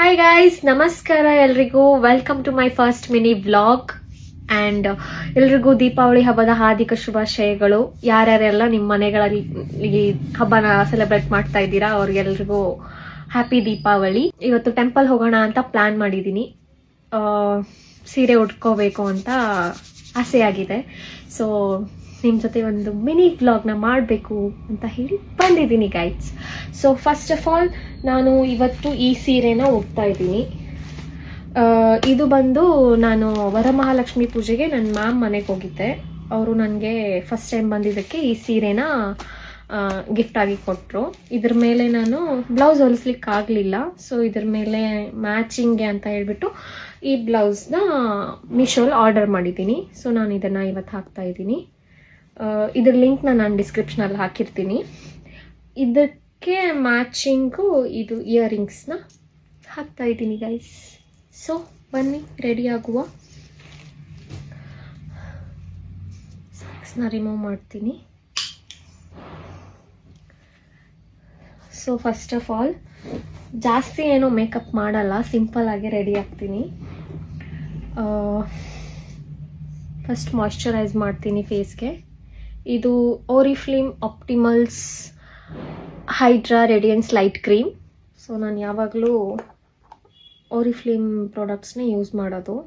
Hi guys, ನಮಸ್ಕಾರ ಎಲ್ರಿಗೂ. Welcome to my first mini vlog. And ಎಲ್ರಿಗೂ ದೀಪಾವಳಿ ಹಬ್ಬದ ಹಾರ್ದಿಕ ಶುಭಾಶಯಗಳು. ಯಾರ್ಯಾರೆಲ್ಲ ನಿಮ್ಮ ಮನೆಗಳಲ್ಲಿ ಈ ಹಬ್ಬನ ಸೆಲೆಬ್ರೇಟ್ ಮಾಡ್ತಾ ಇದ್ದೀರಾ ಅವ್ರಿಗೆಲ್ರಿಗೂ ಹ್ಯಾಪಿ ದೀಪಾವಳಿ. ಇವತ್ತು ಟೆಂಪಲ್ ಹೋಗೋಣ ಅಂತ ಪ್ಲಾನ್ ಮಾಡಿದ್ದೀನಿ. ಸೀರೆ ಉಟ್ಕೋಬೇಕು ಅಂತ ಆಸೆಯಾಗಿದೆ. ಸೊ ನಿಮ್ಮ ಜೊತೆ ಒಂದು ಮಿನಿ ವ್ಲಾಗ್ನ ಮಾಡಬೇಕು ಅಂತ ಹೇಳಿ ಬಂದಿದ್ದೀನಿ guys. So first of all ನಾನು ಇವತ್ತು ಈ ಸೀರೆನ ಉಡ್ತಾ ಇದ್ದೀನಿ. ಇದು ಬಂದು ನಾನು ವರಮಹಾಲಕ್ಷ್ಮಿ ಪೂಜೆಗೆ ನನ್ನ ಮ್ಯಾಮ್ ಮನೆಗೆ ಹೋಗಿದ್ದೆ. ಅವರು ನನಗೆ ಫಸ್ಟ್ ಟೈಮ್ ಬಂದಿದ್ದಕ್ಕೆ ಈ ಸೀರೆನ ಗಿಫ್ಟ್ ಆಗಿ ಕೊಟ್ಟರು. ಇದ್ರ ಮೇಲೆ ನಾನು ಬ್ಲೌಸ್ ಹೊಲಿಸ್ಲಿಕ್ಕೆ ಆಗಲಿಲ್ಲ. ಸೊ ಇದ್ರ ಮೇಲೆ ಮ್ಯಾಚಿಂಗ್ಗೆ ಅಂತ ಹೇಳ್ಬಿಟ್ಟು ಈ ಬ್ಲೌಸ್ನ ಮೀಶೋಲ್ಲಿ ಆರ್ಡರ್ ಮಾಡಿದ್ದೀನಿ. ಸೊ ನಾನು ಇದನ್ನು ಇವತ್ತು ಹಾಕ್ತಾ ಇದ್ದೀನಿ. ಇದ್ರ ಲಿಂಕ್ನ ನಾನು ಡಿಸ್ಕ್ರಿಪ್ಷನಲ್ಲಿ ಹಾಕಿರ್ತೀನಿ. ಇದಕ್ಕೆ ಮ್ಯಾಚಿಂಗು ಇದು ಇಯರಿಂಗ್ಸ್ನ ಹಾಕ್ತಾ ಇದ್ದೀನಿ ಗೈಸ್. ಸೊ ಬನ್ನಿ ರೆಡಿ ಆಗುವ. ಸ್ಪೆಕ್ಸ್ನ ರಿಮೂವ್ ಮಾಡ್ತೀನಿ. ಸೊ ಫಸ್ಟ್ ಆಫ್ ಆಲ್ ಜಾಸ್ತಿ ಏನೋ ಮೇಕಪ್ ಮಾಡಲ್ಲ, ಸಿಂಪಲ್ ಆಗಿ ರೆಡಿ ಆಗ್ತೀನಿ. ಫಸ್ಟ್ ಮಾಯ್ಶ್ಚರೈಸ್ ಮಾಡ್ತೀನಿ ಫೇಸ್ಗೆ. ಇದು Oriflame Optimals hydra radiance light cream. So ನಾನು ಯಾವಾಗಲೂ ಓರಿಫ್ಲೇಮ್ ಪ್ರಾಡಕ್ಟ್ಸ್ನೇ ಯೂಸ್ ಮಾಡೋದು.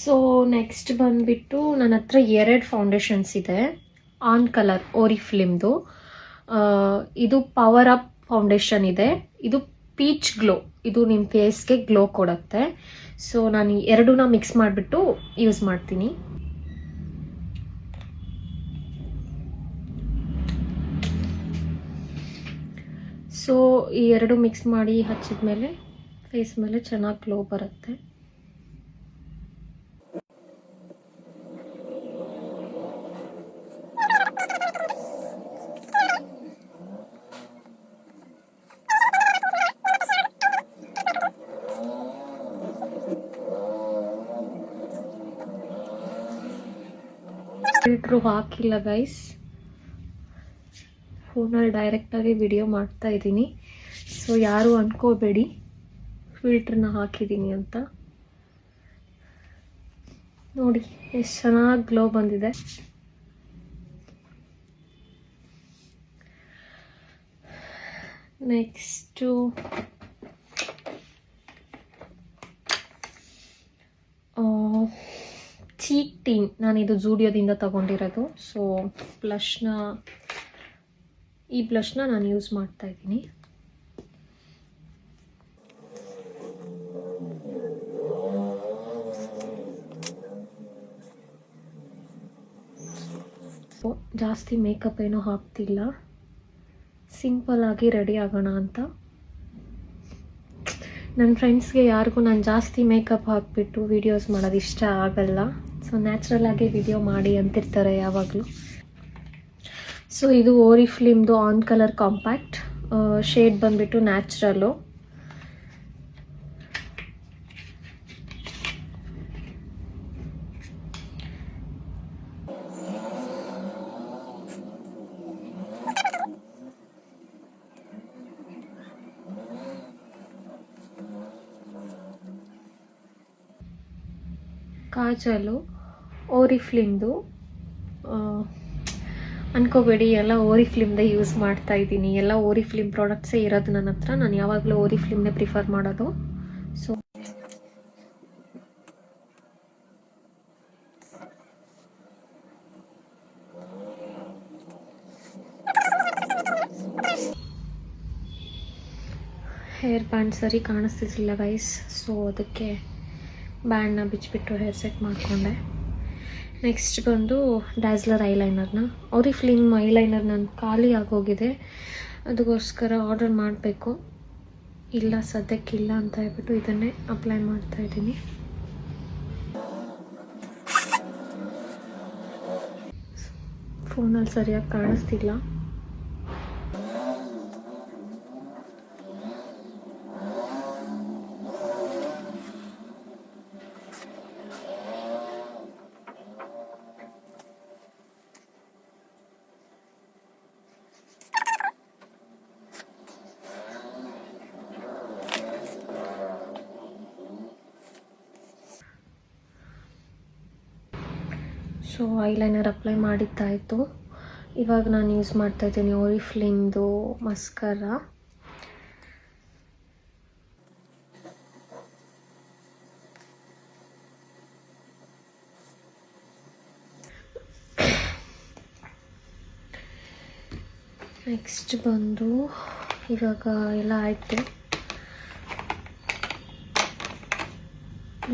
ಸೊ ನೆಕ್ಸ್ಟ್ ಬಂದುಬಿಟ್ಟು ನನ್ನ ಹತ್ರ 2 ಫೌಂಡೇಶನ್ಸ್ ಇದೆ. ಆನ್ ಕಲರ್ ಓರಿಫ್ಲೇಮ್ದು. ಇದು ಪವರ್ ಅಪ್ ಫೌಂಡೇಶನ್ ಇದೆ. ಇದು ಪೀಚ್ ಗ್ಲೋ. ಇದು ನಿಮ್ಮ ಫೇಸ್ಗೆ ಗ್ಲೋ ಕೊಡುತ್ತೆ. ಸೊ ನಾನು ಎರಡೂನ ಮಿಕ್ಸ್ ಮಾಡಿಬಿಟ್ಟು ಯೂಸ್ ಮಾಡ್ತೀನಿ. ಸೊ ಈ ಎರಡು ಮಿಕ್ಸ್ ಮಾಡಿ ಹಚ್ಚಿದ ಮೇಲೆ ಫೇಸ್ ಮೇಲೆ ಚೆನ್ನಾಗಿ ಗ್ಲೋ ಬರುತ್ತೆ. ಫಿಲ್ಟ್ರು ಹಾಕಿಲ್ಲ ಗೈಸ್, ಫೋನಲ್ಲಿ ಡೈರೆಕ್ಟಾಗಿ ವಿಡಿಯೋ ಮಾಡ್ತಾ ಇದ್ದೀನಿ. ಸೊ ಯಾರು ಅನ್ಕೋಬೇಡಿ ಫಿಲ್ಟ್ರನ್ನ ಹಾಕಿದ್ದೀನಿ ಅಂತ. ನೋಡಿ ಎಷ್ಟು ಚೆನ್ನಾಗಿ ಗ್ಲೋ ಬಂದಿದೆ. Next cheek tint. ನಾನಿದು ಜೂಡಿಯೋದಿಂದ ತಗೊಂಡಿರೋದು. ಸೊ ಈ ಬ್ಲಷ್ನ ನಾನು ಯೂಸ್ ಮಾಡ್ತಾ ಇದ್ದೀನಿ. ಸೊ ಜಾಸ್ತಿ ಮೇಕಪ್ ಏನೂ ಹಾಕ್ತಿಲ್ಲ, ಸಿಂಪಲ್ ಆಗಿ ರೆಡಿ ಆಗೋಣ ಅಂತ. ನನ್ನ ಫ್ರೆಂಡ್ಸ್ಗೆ ಯಾರಿಗೂ ನಾನು ಜಾಸ್ತಿ ಮೇಕಪ್ ಹಾಕಿಬಿಟ್ಟು ವೀಡಿಯೋಸ್ ಮಾಡೋದು ಇಷ್ಟ ಆಗಲ್ಲ. ಸೊ ನ್ಯಾಚುರಲ್ ಆಗಿ ವಿಡಿಯೋ ಮಾಡಿ ಅಂತಿರ್ತಾರೆ ಯಾವಾಗಲೂ. ಸೊ ಇದು ಓರಿಫ್ಲೇಮ್ದು ಆನ್ ಕಲರ್ ಕಾಂಪ್ಯಾಕ್ಟ್. ಶೇಡ್ ಬಂದುಬಿಟ್ಟು ನ್ಯಾಚುರಲ್ಲು. ಕಾಜಲು ಓರಿಫ್ಲೇಮ್ದು. ಅನ್ಕೋಬೇಡಿ ಎಲ್ಲ ಓರಿಫ್ಲೇಮ್ದೇ ಯೂಸ್ ಮಾಡ್ತಾ ಇದ್ದೀನಿ. ಎಲ್ಲ ಓರಿಫ್ಲೇಮ್ ಪ್ರಾಡಕ್ಟ್ಸೇ ಇರೋದು ನನ್ನ ಹತ್ರ. ನಾನು ಯಾವಾಗಲೂ ಓರಿಫ್ಲೇಮ್ನೇ ಪ್ರಿಫರ್ ಮಾಡೋದು. ಸೊ ಹೇರ್ ಬ್ಯಾಂಡ್ ಸರಿ ಕಾಣಿಸ್ತಿರ್ಲಿಲ್ಲ ಗೈಸ್. ಸೊ ಅದಕ್ಕೆ ಬ್ಯಾಂಡ್ನ ಬಿಚ್ಚಿಬಿಟ್ಟು ಹೇರ್ ಸೆಟ್ ಮಾಡಿಕೊಂಡೆ. ನೆಕ್ಸ್ಟ್ ಬಂದು ಡ್ಯಾಸ್ಲರ್ ಐಲೈನರ್ನ. ಓರಿಫ್ಲೇಮ್ ಐಲೈನರ್ ನನ್ನ ಖಾಲಿ ಆಗೋಗಿದೆ, ಅದಕ್ಕೋಸ್ಕರ ಆರ್ಡರ್ ಮಾಡಬೇಕು. ಇಲ್ಲ ಸದ್ಯಕ್ಕಿಲ್ಲ ಅಂತ ಹೇಳ್ಬಿಟ್ಟು ಇದನ್ನೇ ಅಪ್ಲೈ ಮಾಡ್ತಾ ಇದ್ದೀನಿ. ಫೋನಲ್ಲಿ ಸರಿಯಾಗಿ ಕಾಣಿಸ್ತಿಲ್ಲ. ಸೊ ಐಲೈನರ್ ಅಪ್ಲೈ ಮಾಡಿದ್ದಾಯಿತು. ಇವಾಗ ನಾನು ಯೂಸ್ ಮಾಡ್ತಾಯಿದ್ದೀನಿ ಓರಿಫ್ಲೇಮ್ದು ಮಸ್ಕರ. ನೆಕ್ಸ್ಟ್ ಬಂದು ಇವಾಗ ಎಲ್ಲ ಆಯಿತು.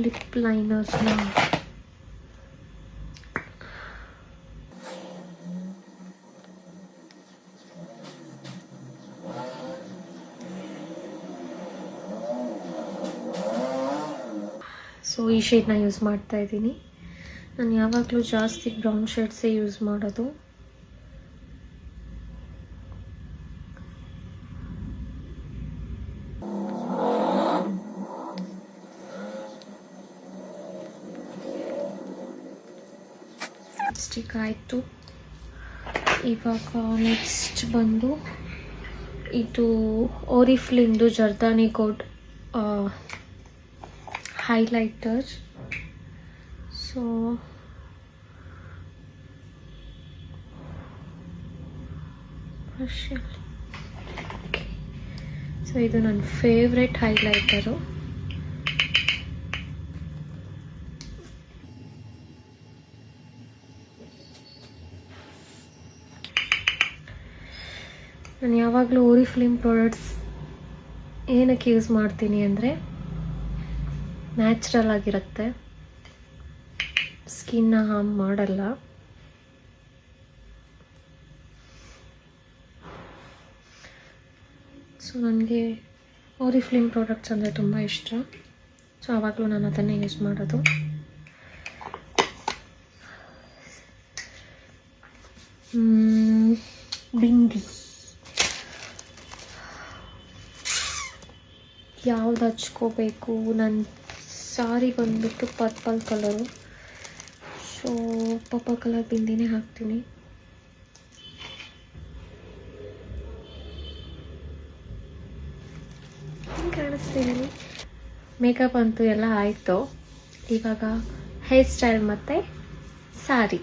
ಲಿಪ್ ಲೈನರ್ಸ್ನ ಸೊ ಈ ಶೇಡ್ನ ಯೂಸ್ ಮಾಡ್ತಾ ಇದ್ದೀನಿ. ನಾನು ಯಾವಾಗಲೂ ಜಾಸ್ತಿ ಬ್ರೌನ್ ಶೇಡ್ಸೇ ಯೂಸ್ ಮಾಡೋದು. ಸ್ಟಿಕ್ ಆಯಿತು. ಇವಾಗ ನೆಕ್ಸ್ಟ್ ಬಂದು ಇದು ಓರಿಫ್ಲೇಮ್ದು ಜರ್ದಾನಿ ಗೋಲ್ಡ್ ಹೈಲೈಟರ್. ಸೊ ಇದು ನನ್ನ ಫೇವ್ರೆಟ್ ಹೈಲೈಟರು. ನಾನು ಯಾವಾಗಲೂ ಓರಿಫ್ಲೇಮ್ ಪ್ರಾಡಕ್ಟ್ಸ್ ಏನಕ್ಕೆ ಯೂಸ್ ಮಾಡ್ತೀನಿ ಅಂದರೆ ನ್ಯಾಚುರಲ್ ಆಗಿರುತ್ತೆ, ಸ್ಕಿನ್ನ ಹಾರ್ಮ್ ಮಾಡಲ್ಲ. ಸೊ ನನಗೆ ಓರಿಫ್ಲೇಮ್ ಪ್ರಾಡಕ್ಟ್ಸ್ ಅಂದರೆ ತುಂಬ ಇಷ್ಟ. ಸೊ ಆವಾಗಲೂ ನಾನು ಅದನ್ನೇ ಯೂಸ್ ಮಾಡೋದು. ಬಿಂದಿ ಯಾವ್ದು ಹಚ್ಕೋಬೇಕು? ನನ್ನ ಸಾರಿ ಬಂದುಬಿಟ್ಟು purple colour. So purple colour ಬಿಂದಿನೇ ಹಾಕ್ತೀನಿ. ಕಾಣಿಸ್ತೀನಿ. ಮೇಕಪ್ ಅಂತೂ ಎಲ್ಲ ಆಯಿತು. ಇವಾಗ ಹೇರ್ ಸ್ಟೈಲ್ ಮತ್ತು sari.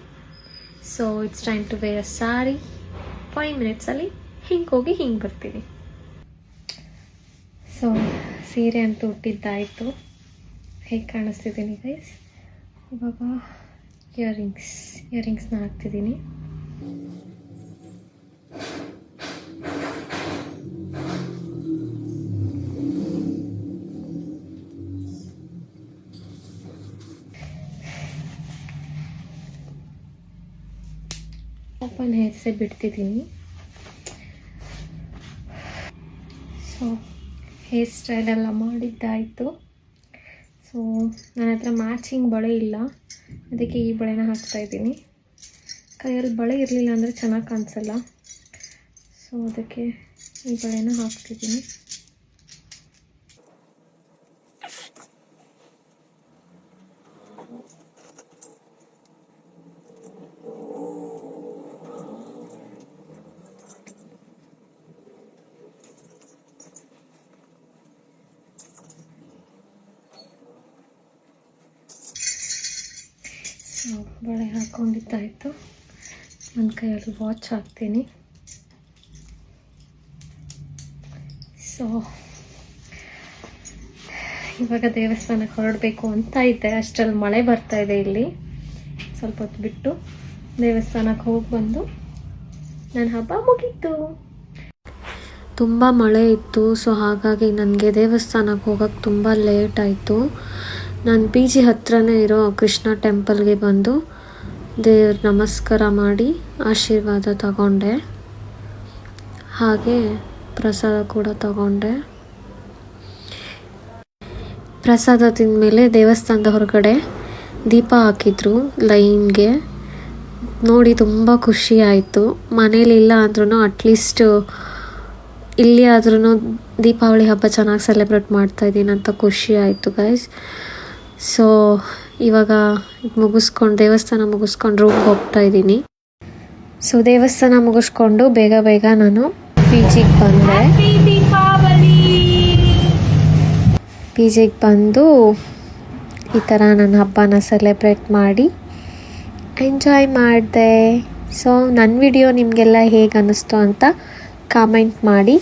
So it's time to wear a sari. 5 ಮಿನಿಟ್ಸಲ್ಲಿ ಹಿಂಗೆ ಹೋಗಿ ಹಿಂಗೆ ಬರ್ತೀನಿ. ಸೊ ಸೀರೆ ಅಂತೂ ಉಟ್ಟಿದ್ದಾಯಿತು. ಹೇಗೆ ಕಾಣಿಸ್ತಿದ್ದೀನಿ ಗೈಸ್? ಇವಾಗ ಇಯರಿಂಗ್ಸ್ನ ಹಾಕ್ತಿದ್ದೀನಿ. ಓಪನ್ ಹೇರ್ಸೇ ಬಿಡ್ತಿದ್ದೀನಿ. ಸೊ ಹೇರ್ ಸ್ಟೈಲೆಲ್ಲ ಮಾಡಿದ್ದಾಯಿತು. ಸೊ ನನ್ನ ಹತ್ರ ಮ್ಯಾಚಿಂಗ್ ಬಳೆ ಇಲ್ಲ, ಅದಕ್ಕೆ ಈ ಬಳೆನ ಹಾಕ್ತಾಯಿದ್ದೀನಿ. ಕೈಯಲ್ಲಿ ಬಳೆ ಇರಲಿಲ್ಲ ಅಂದರೆ ಚೆನ್ನಾಗಿ ಕಾಣಿಸಲ್ಲ. ಸೊ ಅದಕ್ಕೆ ಈ ಬಳೆನ ಹಾಕ್ತಿದ್ದೀನಿ. ಸೊ ಬಳೆ ಹಾಕ್ಕೊಂಡಿದ್ದಾಯಿತು. ನನ್ನ ಕೈಯಲ್ಲಿ ವಾಚ್ ಹಾಕ್ತೀನಿ. ಸೊ ಇವಾಗ ದೇವಸ್ಥಾನಕ್ಕೆ ಹೊರಡಬೇಕು ಅಂತ ಇದ್ದೆ. ಅಷ್ಟರಲ್ಲಿ ಮಳೆ ಬರ್ತಾ ಇದೆ. ಇಲ್ಲಿ ಸ್ವಲ್ಪ ಹೊತ್ತು ಬಿಟ್ಟು ದೇವಸ್ಥಾನಕ್ಕೆ ಹೋಗಿ ಬಂದು ನನ್ನ ಹಬ್ಬ ಮುಗೀತು. ತುಂಬ ಮಳೆ ಇತ್ತು. ಸೊ ಹಾಗಾಗಿ ನನಗೆ ದೇವಸ್ಥಾನಕ್ಕೆ ಹೋಗೋಕ್ಕೆ ತುಂಬ ಲೇಟ್ ಆಯಿತು. ನಾನು ಪಿ ಜಿ ಹತ್ರನೇ ಇರೋ ಕೃಷ್ಣ ಟೆಂಪಲ್ಗೆ ಬಂದು ದೇವ್ರ ನಮಸ್ಕಾರ ಮಾಡಿ ಆಶೀರ್ವಾದ ತಗೊಂಡೆ. ಹಾಗೆ ಪ್ರಸಾದ ಕೂಡ ತಗೊಂಡೆ. ಪ್ರಸಾದ ತಿಂದಮೇಲೆ ದೇವಸ್ಥಾನದ ಹೊರಗಡೆ ದೀಪ ಹಾಕಿದ್ರು ಲೈನ್ಗೆ. ನೋಡಿ ತುಂಬ ಖುಷಿ ಆಯಿತು. ಮನೇಲಿ ಇಲ್ಲ ಅಂದ್ರೂ ಅಟ್ಲೀಸ್ಟ್ ಇಲ್ಲಿ ಆದ್ರೂ ದೀಪಾವಳಿ ಹಬ್ಬ ಚೆನ್ನಾಗಿ ಸೆಲೆಬ್ರೇಟ್ ಮಾಡ್ತಾಯಿದ್ದೀನಿ ಅಂತ ಖುಷಿ ಆಯಿತು ಗೈಸ್. ಸೊ ಇವಾಗ ದೇವಸ್ಥಾನ ಮುಗಿಸ್ಕೊಂಡು ರೂಮ್ಗೆ ಹೋಗ್ತಾ ಇದ್ದೀನಿ. ಸೊ ದೇವಸ್ಥಾನ ಮುಗಿಸ್ಕೊಂಡು ಬೇಗ ನಾನು ಪಿ ಜಿಗೆ ಬಂದೆ. ಪಿ ಜಿಗೆ ಬಂದು ಈ ಥರ ನನ್ನ ಹಬ್ಬನ ಸೆಲೆಬ್ರೇಟ್ ಮಾಡಿ ಎಂಜಾಯ್ ಮಾಡಿದೆ. ಸೊ ನನ್ನ ವಿಡಿಯೋ ನಿಮಗೆಲ್ಲ ಹೇಗೆ ಅನ್ನಿಸ್ತು ಅಂತ ಕಾಮೆಂಟ್ ಮಾಡಿ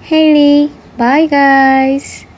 ಹೇಳಿ. Bye guys.